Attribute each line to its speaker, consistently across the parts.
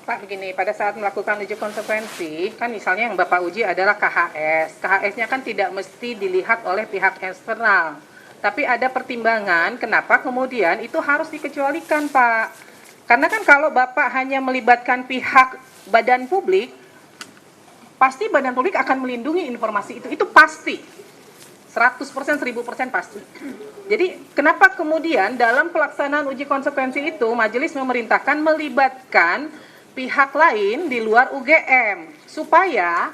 Speaker 1: Pak, begini, pada saat melakukan uji konsekuensi, kan misalnya yang Bapak uji adalah KHS. KHS-nya kan tidak mesti dilihat oleh pihak eksternal. Tapi ada pertimbangan kenapa kemudian itu harus dikecualikan, Pak. Karena kan kalau Bapak hanya melibatkan pihak badan publik, pasti badan publik akan melindungi informasi itu pasti. 100%, 1000% pasti. Jadi kenapa kemudian dalam pelaksanaan uji konsekuensi itu majelis memerintahkan melibatkan pihak lain di luar UGM supaya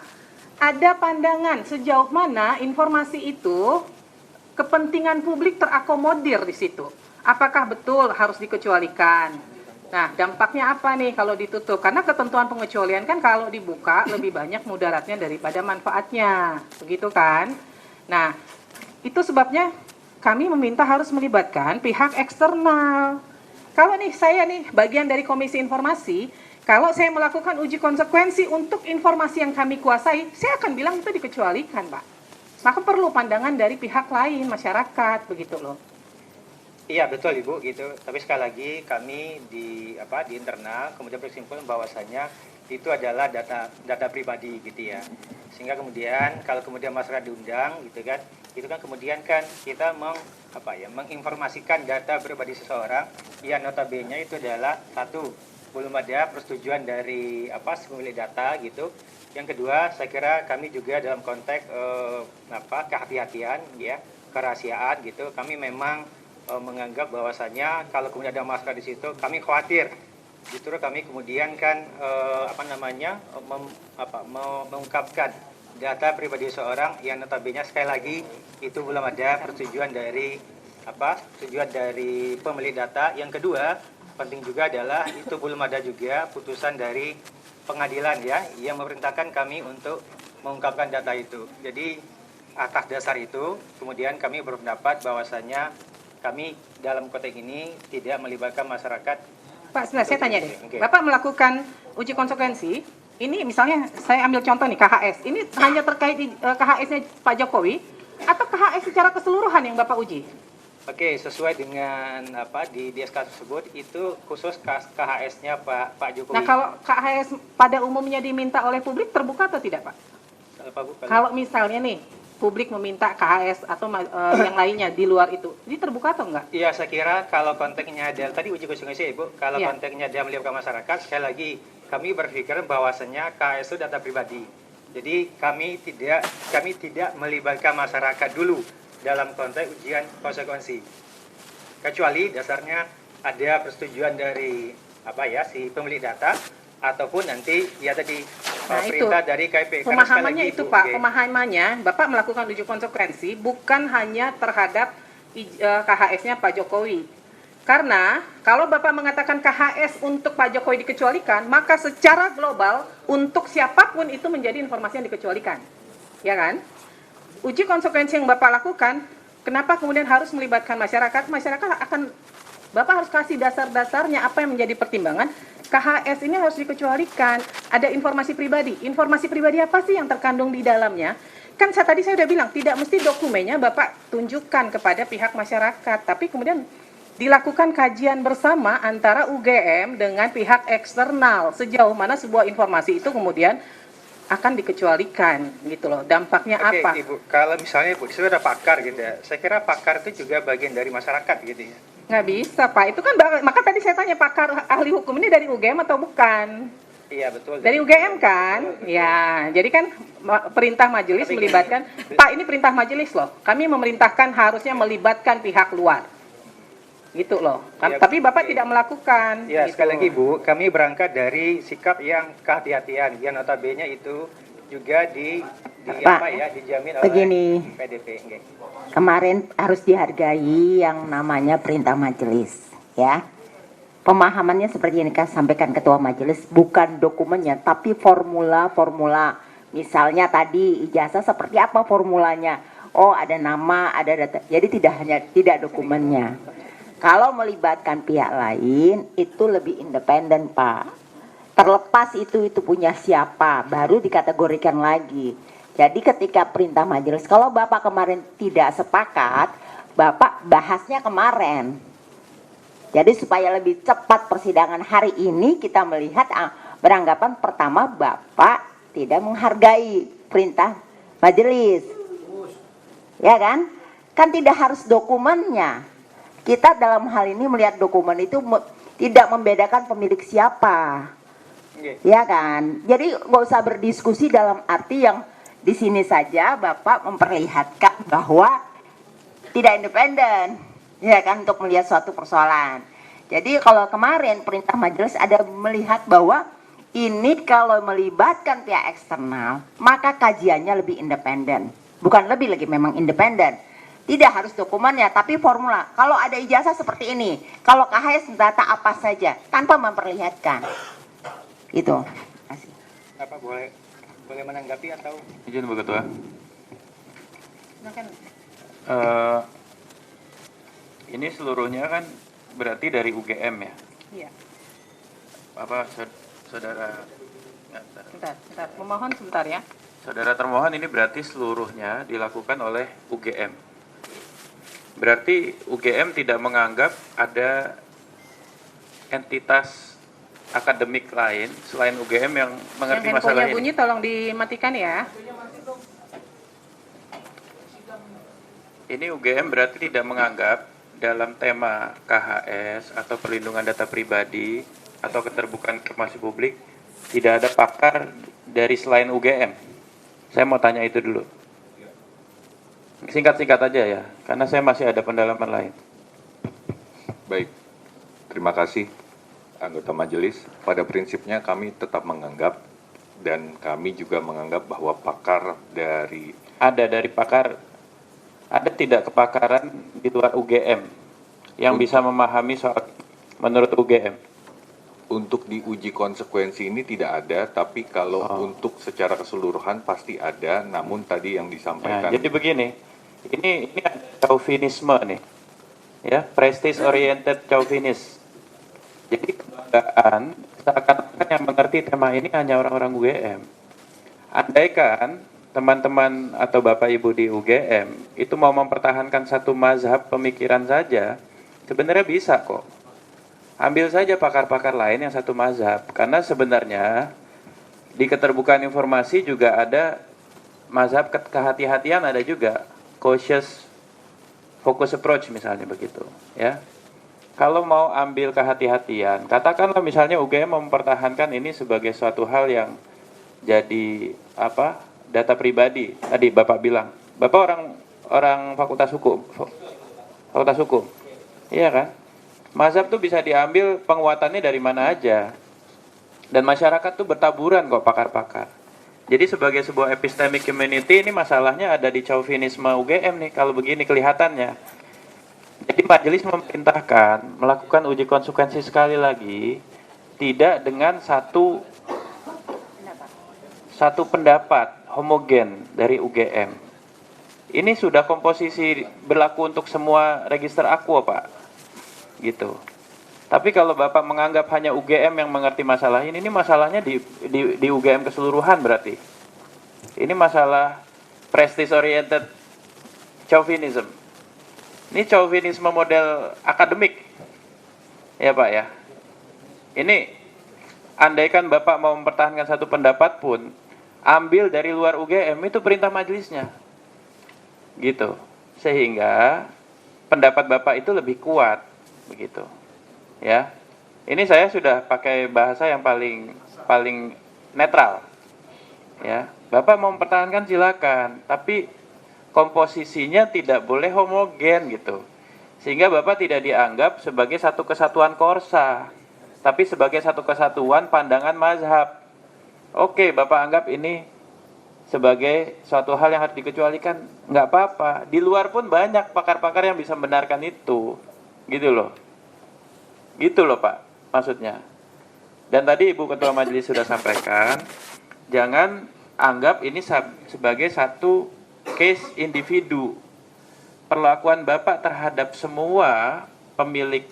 Speaker 1: ada pandangan sejauh mana informasi itu kepentingan publik terakomodir di situ. Apakah betul harus dikecualikan? Nah, dampaknya apa nih kalau ditutup? Karena ketentuan pengecualian kan kalau dibuka lebih banyak mudaratnya daripada manfaatnya. Begitu kan? Nah, itu sebabnya kami meminta harus melibatkan pihak eksternal. Kalau nih saya nih bagian dari Komisi Informasi, kalau saya melakukan uji konsekuensi untuk informasi yang kami kuasai, saya akan bilang itu dikecualikan, Pak. Maka perlu pandangan dari pihak lain, masyarakat, begitu loh.
Speaker 2: Iya betul Ibu gitu. Tapi sekali lagi kami di internal kemudian berkesimpulan bahwasanya itu adalah data pribadi gitu ya. Sehingga kemudian kalau kemudian masyarakat diundang gitu kan, itu kan kemudian kan kita menginformasikan data pribadi seseorang yang notabene itu adalah satu, belum ada persetujuan dari si pemilik data gitu. Yang kedua, saya kira kami juga dalam konteks kehati-hatian ya, kerahasiaan gitu. Kami memang menganggap bahwasanya kalau kemudian ada masalah di situ, kami khawatir. Justru kami kemudian kan mengungkapkan data pribadi seorang yang notabene sekali lagi itu belum ada persetujuan dari pemilik data. Yang kedua, penting juga adalah itu belum ada juga putusan dari pengadilan ya yang memerintahkan kami untuk mengungkapkan data itu. Jadi atas dasar itu kemudian kami berpendapat bahwasanya kami dalam konteks ini tidak melibatkan masyarakat.
Speaker 1: Pak, sebenarnya saya tanya deh. Okay. Bapak melakukan uji konsekuensi, ini misalnya saya ambil contoh nih KHS. Ini hanya terkait KHS-nya Pak Jokowi atau KHS secara keseluruhan yang Bapak uji?
Speaker 2: Oke, sesuai dengan di SK tersebut itu khusus KHS-nya Pak Jokowi.
Speaker 1: Nah, kalau KHS pada umumnya diminta oleh publik terbuka atau tidak, Pak? Kalau misalnya nih publik meminta KHS atau yang lainnya di luar itu, ini terbuka atau enggak?
Speaker 2: Iya, saya kira kalau konteksnya ada tadi uji konsekuensi Ibu, kalau konteksnya dia melibatkan masyarakat, sekali lagi kami berpikir bahwasannya KHS itu data pribadi. Jadi kami tidak melibatkan masyarakat dulu dalam konteks ujian konsekuensi, kecuali dasarnya ada persetujuan dari si pemilik data ataupun nanti perintah dari KIP.
Speaker 1: Pemahamannya itu Pak, pemahamannya Bapak melakukan uji konsekuensi bukan hanya terhadap KHS-nya Pak Jokowi. Karena kalau Bapak mengatakan KHS untuk Pak Jokowi dikecualikan, maka secara global untuk siapapun itu menjadi informasi yang dikecualikan. Ya kan? Uji konsekuensi yang Bapak lakukan, kenapa kemudian harus melibatkan masyarakat? Masyarakat Bapak harus kasih dasar-dasarnya apa yang menjadi pertimbangan. KHS ini harus dikecualikan. Ada informasi pribadi. Informasi pribadi apa sih yang terkandung di dalamnya? Kan tadi saya udah bilang, tidak mesti dokumennya Bapak tunjukkan kepada pihak masyarakat. Tapi kemudian dilakukan kajian bersama antara UGM dengan pihak eksternal. Sejauh mana sebuah informasi itu kemudian akan dikecualikan gitu loh. Dampaknya apa?
Speaker 2: Ibu, kalau misalnya Ibu, disitu ada pakar gitu ya. Saya kira pakar itu juga bagian dari masyarakat gitu ya.
Speaker 1: Nggak bisa Pak, itu kan maka tadi saya tanya pakar ahli hukum ini dari UGM atau bukan?
Speaker 2: Iya betul.
Speaker 1: Dari UGM kan? Betul. Ya, jadi kan perintah majelis melibatkan. Pak, ini perintah majelis loh. Kami memerintahkan harusnya melibatkan pihak luar. Gitu loh. Ya, tapi Bapak tidak melakukan.
Speaker 2: Ya,
Speaker 1: gitu.
Speaker 2: Sekali lagi Bu, kami berangkat dari sikap yang kehati-hatian, yang notabene itu juga dijamin
Speaker 3: begini,
Speaker 2: oleh PDP. Okay.
Speaker 3: Kemarin harus dihargai yang namanya perintah majelis, ya. Pemahamannya seperti yang sampaikan Ketua Majelis, bukan dokumennya, tapi formula-formula. Misalnya tadi ijazah seperti apa formulanya? Oh, ada nama, ada data. Jadi tidak dokumennya. Kalau melibatkan pihak lain itu lebih independen Pak. Terlepas itu punya siapa, baru dikategorikan lagi. Jadi ketika perintah majelis, kalau Bapak kemarin tidak sepakat, Bapak bahasnya kemarin. Jadi supaya lebih cepat persidangan hari ini kita melihat beranggapan pertama Bapak tidak menghargai perintah majelis. Ya kan? Kan tidak harus dokumennya. Kita dalam hal ini melihat dokumen itu tidak membedakan pemilik siapa. Ya kan? Jadi nggak usah berdiskusi dalam arti yang di sini saja Bapak memperlihatkan bahwa tidak independen. Ya kan, untuk melihat suatu persoalan. Jadi kalau kemarin perintah majelis ada melihat bahwa ini kalau melibatkan pihak eksternal, maka kajiannya lebih independen. Bukan lebih lagi, memang independen. Tidak harus dokumennya, tapi formula. Kalau ada ijazah seperti ini, kalau KHS data apa saja, tanpa memperlihatkan. Itu. Kasih.
Speaker 2: Apa boleh menanggapi atau?
Speaker 4: Izin Bu Ketua.
Speaker 1: Silakan.
Speaker 4: Ini seluruhnya kan berarti dari UGM ya?
Speaker 1: Iya.
Speaker 4: Apa saudara?
Speaker 1: Sebentar. Memohon sebentar ya.
Speaker 4: Saudara termohon ini berarti seluruhnya dilakukan oleh UGM. Berarti UGM tidak menganggap ada entitas akademik lain selain UGM yang mengerti
Speaker 1: Yang
Speaker 4: masalah
Speaker 1: handphonenya
Speaker 4: ini.
Speaker 1: bunyi tolong dimatikan ya.
Speaker 4: Ini UGM berarti tidak menganggap dalam tema KHS atau perlindungan data pribadi atau keterbukaan informasi publik tidak ada pakar dari selain UGM. Saya mau tanya itu dulu. Singkat-singkat aja ya, karena saya masih ada pendalaman lain.
Speaker 5: Baik, terima kasih anggota majelis. Pada prinsipnya kami tetap menganggap dan kami juga menganggap bahwa pakar dari
Speaker 4: Ada dari pakar, ada tidak kepakaran di luar UGM yang bisa memahami soal menurut UGM?
Speaker 5: untuk diuji konsekuensi ini tidak ada, tapi kalau untuk secara keseluruhan pasti ada. Namun tadi yang
Speaker 4: Nah,
Speaker 5: disampaikan
Speaker 4: jadi begini, ini ada chauvinisme nih, ya, prestige oriented chauvinis. Jadi kebanggaan seakan-akan yang mengerti tema ini hanya orang-orang UGM. Andaikan teman-teman atau bapak ibu di UGM itu mau mempertahankan satu mazhab pemikiran saja, sebenarnya bisa kok. Ambil saja pakar-pakar lain yang satu mazhab, karena sebenarnya di keterbukaan informasi juga ada mazhab kehati-hatian, ada juga cautious focus approach misalnya begitu, ya. Kalau mau ambil kehati-hatian, katakanlah misalnya UGM mempertahankan ini sebagai suatu hal yang jadi apa? Data pribadi. Tadi Bapak bilang, Bapak orang Fakultas Hukum. Fakultas Hukum. Iya kan? Mazhab tuh bisa diambil penguatannya dari mana aja. Dan masyarakat tuh bertaburan kok pakar-pakar. Jadi sebagai sebuah epistemic community ini masalahnya ada di chauvinisme UGM nih kalau begini kelihatannya. Jadi majelis memerintahkan melakukan uji konsekuensi sekali lagi tidak dengan satu pendapat homogen dari UGM. Ini sudah komposisi berlaku untuk semua register Aqua, Pak. Gitu. Tapi kalau Bapak menganggap hanya UGM yang mengerti masalah ini masalahnya di UGM keseluruhan berarti. Ini masalah prestige oriented chauvinism. Ini chauvinisme model akademik. Ya, Pak ya. Ini andaikan Bapak mau mempertahankan satu pendapat pun ambil dari luar UGM itu perintah majelisnya. Gitu. Sehingga pendapat Bapak itu lebih kuat. Begitu, ya. Ini saya sudah pakai bahasa yang paling netral, ya. Bapak mau mempertahankan silakan, tapi komposisinya tidak boleh homogen gitu, sehingga Bapak tidak dianggap sebagai satu kesatuan korsa, tapi sebagai satu kesatuan pandangan mazhab. Oke, Bapak anggap ini sebagai suatu hal yang harus dikecualikan, nggak apa-apa. Di luar pun banyak pakar-pakar yang bisa membenarkan itu. Gitu loh Pak maksudnya. Dan tadi Ibu Ketua Majelis sudah sampaikan, jangan anggap ini sebagai satu case individu. Perlakuan Bapak terhadap semua pemilik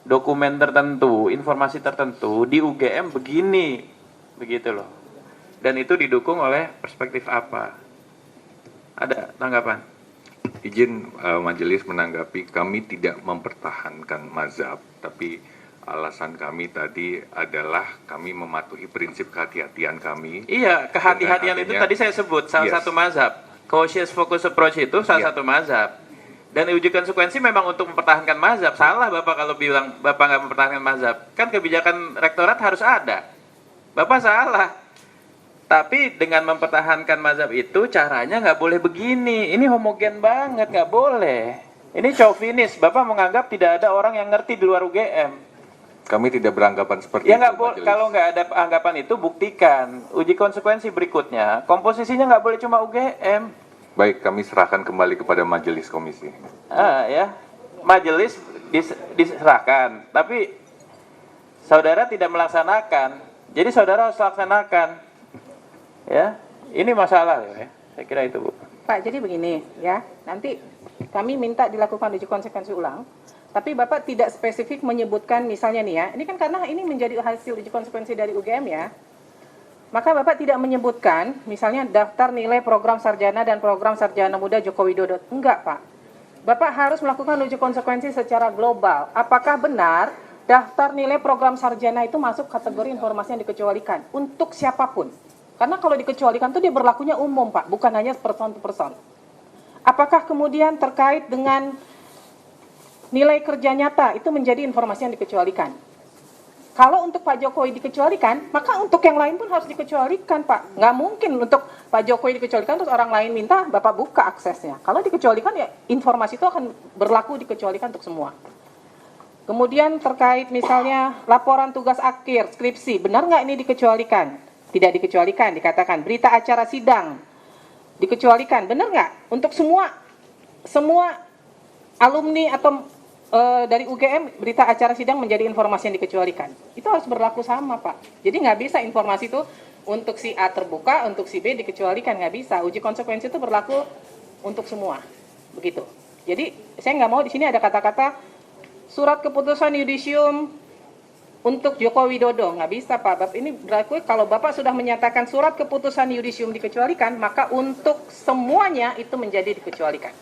Speaker 4: dokumen tertentu, informasi tertentu di UGM begini, begitu loh. Dan itu didukung oleh perspektif apa? Ada tanggapan?
Speaker 5: izin majelis menanggapi, kami tidak mempertahankan mazhab, tapi alasan kami tadi adalah kami mematuhi prinsip kehati-hatian kami.
Speaker 4: Iya, kehati-hatian itu
Speaker 5: adanya-
Speaker 4: tadi saya sebut salah
Speaker 5: Yes.
Speaker 4: satu mazhab. Cautious focus approach itu salah
Speaker 5: Iya.
Speaker 4: satu mazhab. Dan uji konsekuensi memang untuk mempertahankan mazhab. Salah Bapak kalau bilang Bapak nggak mempertahankan mazhab. Kan kebijakan rektorat harus ada. Bapak salah. Tapi dengan mempertahankan mazhab itu caranya nggak boleh begini. Ini homogen banget, nggak boleh. Ini chauvinis. Bapak menganggap tidak ada orang yang ngerti di luar UGM.
Speaker 5: Kami tidak beranggapan seperti
Speaker 4: Ya
Speaker 5: itu,
Speaker 4: nggak boleh.
Speaker 5: Majelis.
Speaker 4: Kalau nggak ada anggapan itu buktikan. Uji konsekuensi berikutnya. Komposisinya nggak boleh cuma UGM.
Speaker 5: Baik, kami serahkan kembali kepada majelis komisi.
Speaker 4: Ya, majelis diserahkan, tapi saudara tidak melaksanakan. Jadi saudara harus laksanakan. Ya, ini masalah ya. Saya kira itu, Bu.
Speaker 1: Pak, jadi begini ya, nanti kami minta dilakukan uji konsekuensi ulang, tapi Bapak tidak spesifik menyebutkan misalnya nih ya, ini kan karena ini menjadi hasil uji konsekuensi dari UGM ya, maka Bapak tidak menyebutkan misalnya daftar nilai program sarjana dan program sarjana muda Joko Widodo. Enggak, Pak. Bapak harus melakukan uji konsekuensi secara global. Apakah benar daftar nilai program sarjana itu masuk kategori informasi yang dikecualikan untuk siapapun? Karena kalau dikecualikan itu dia berlakunya umum, Pak, bukan hanya person to person. Apakah kemudian terkait dengan nilai kerja nyata itu menjadi informasi yang dikecualikan? Kalau untuk Pak Jokowi dikecualikan, maka untuk yang lain pun harus dikecualikan, Pak. Nggak mungkin untuk Pak Jokowi dikecualikan terus orang lain minta, Bapak buka aksesnya. Kalau dikecualikan ya informasi itu akan berlaku dikecualikan untuk semua. Kemudian terkait misalnya laporan tugas akhir, skripsi, benar nggak ini dikecualikan? Tidak dikecualikan, dikatakan berita acara sidang dikecualikan, benar nggak? Untuk semua alumni atau dari UGM berita acara sidang menjadi informasi yang dikecualikan. Itu harus berlaku sama, Pak. Jadi nggak bisa informasi itu untuk si A terbuka, untuk si B dikecualikan, nggak bisa. Uji konsekuensi itu berlaku untuk semua, begitu. Jadi saya nggak mau di sini ada kata-kata surat keputusan yudisium untuk Joko Widodo, nggak bisa, Pak. Bapak ini berlaku kalau Bapak sudah menyatakan surat keputusan yudisium dikecualikan, maka untuk semuanya itu menjadi dikecualikan.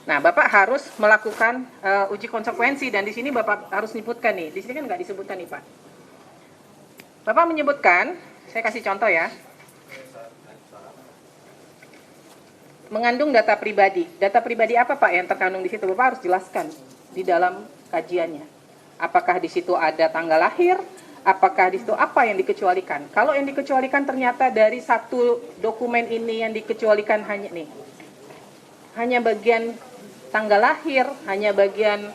Speaker 1: Nah, Bapak harus melakukan uji konsekuensi dan di sini Bapak harus menyebutkan nih. Di sini kan nggak disebutkan nih, Pak. Bapak menyebutkan, saya kasih contoh ya. Mengandung data pribadi. Data pribadi apa, Pak, yang terkandung di situ? Bapak harus jelaskan di dalam kajiannya. Apakah di situ ada tanggal lahir? Apakah di situ apa yang dikecualikan? Kalau yang dikecualikan ternyata dari satu dokumen ini yang dikecualikan hanya bagian tanggal lahir, hanya bagian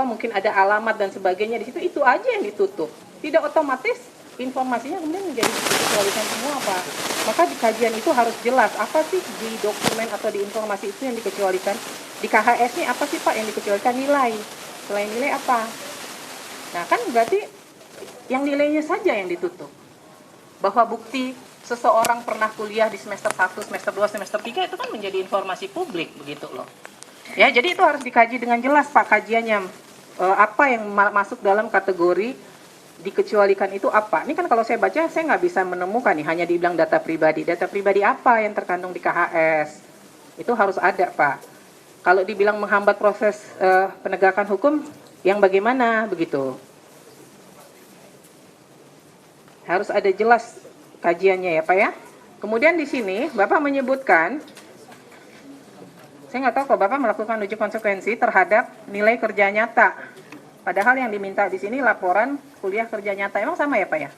Speaker 1: mungkin ada alamat dan sebagainya di situ, itu aja yang ditutup. Tidak otomatis informasinya kemudian menjadi dikecualikan semua, Pak. Maka di kajian itu harus jelas apa sih di dokumen atau di informasi itu yang dikecualikan. Di KHS ini apa sih, Pak, yang dikecualikan? Nilai. Selain nilai apa? Nah, kan berarti yang nilainya saja yang ditutup. Bahwa bukti seseorang pernah kuliah di semester 1, semester 2, semester 3 itu kan menjadi informasi publik, begitu loh. Ya, jadi itu harus dikaji dengan jelas, Pak, kajiannya. Apa yang masuk dalam kategori dikecualikan itu apa? Ini kan kalau saya baca, saya nggak bisa menemukan nih, hanya dibilang data pribadi. Data pribadi apa yang terkandung di KHS? Itu harus ada, Pak. Kalau dibilang menghambat proses penegakan hukum, yang bagaimana begitu? Harus ada jelas kajiannya ya, Pak ya. Kemudian di sini Bapak menyebutkan, saya nggak tahu kalau Bapak melakukan uji konsekuensi terhadap nilai kerja nyata. Padahal yang diminta di sini laporan kuliah kerja nyata. Emang sama ya, Pak ya?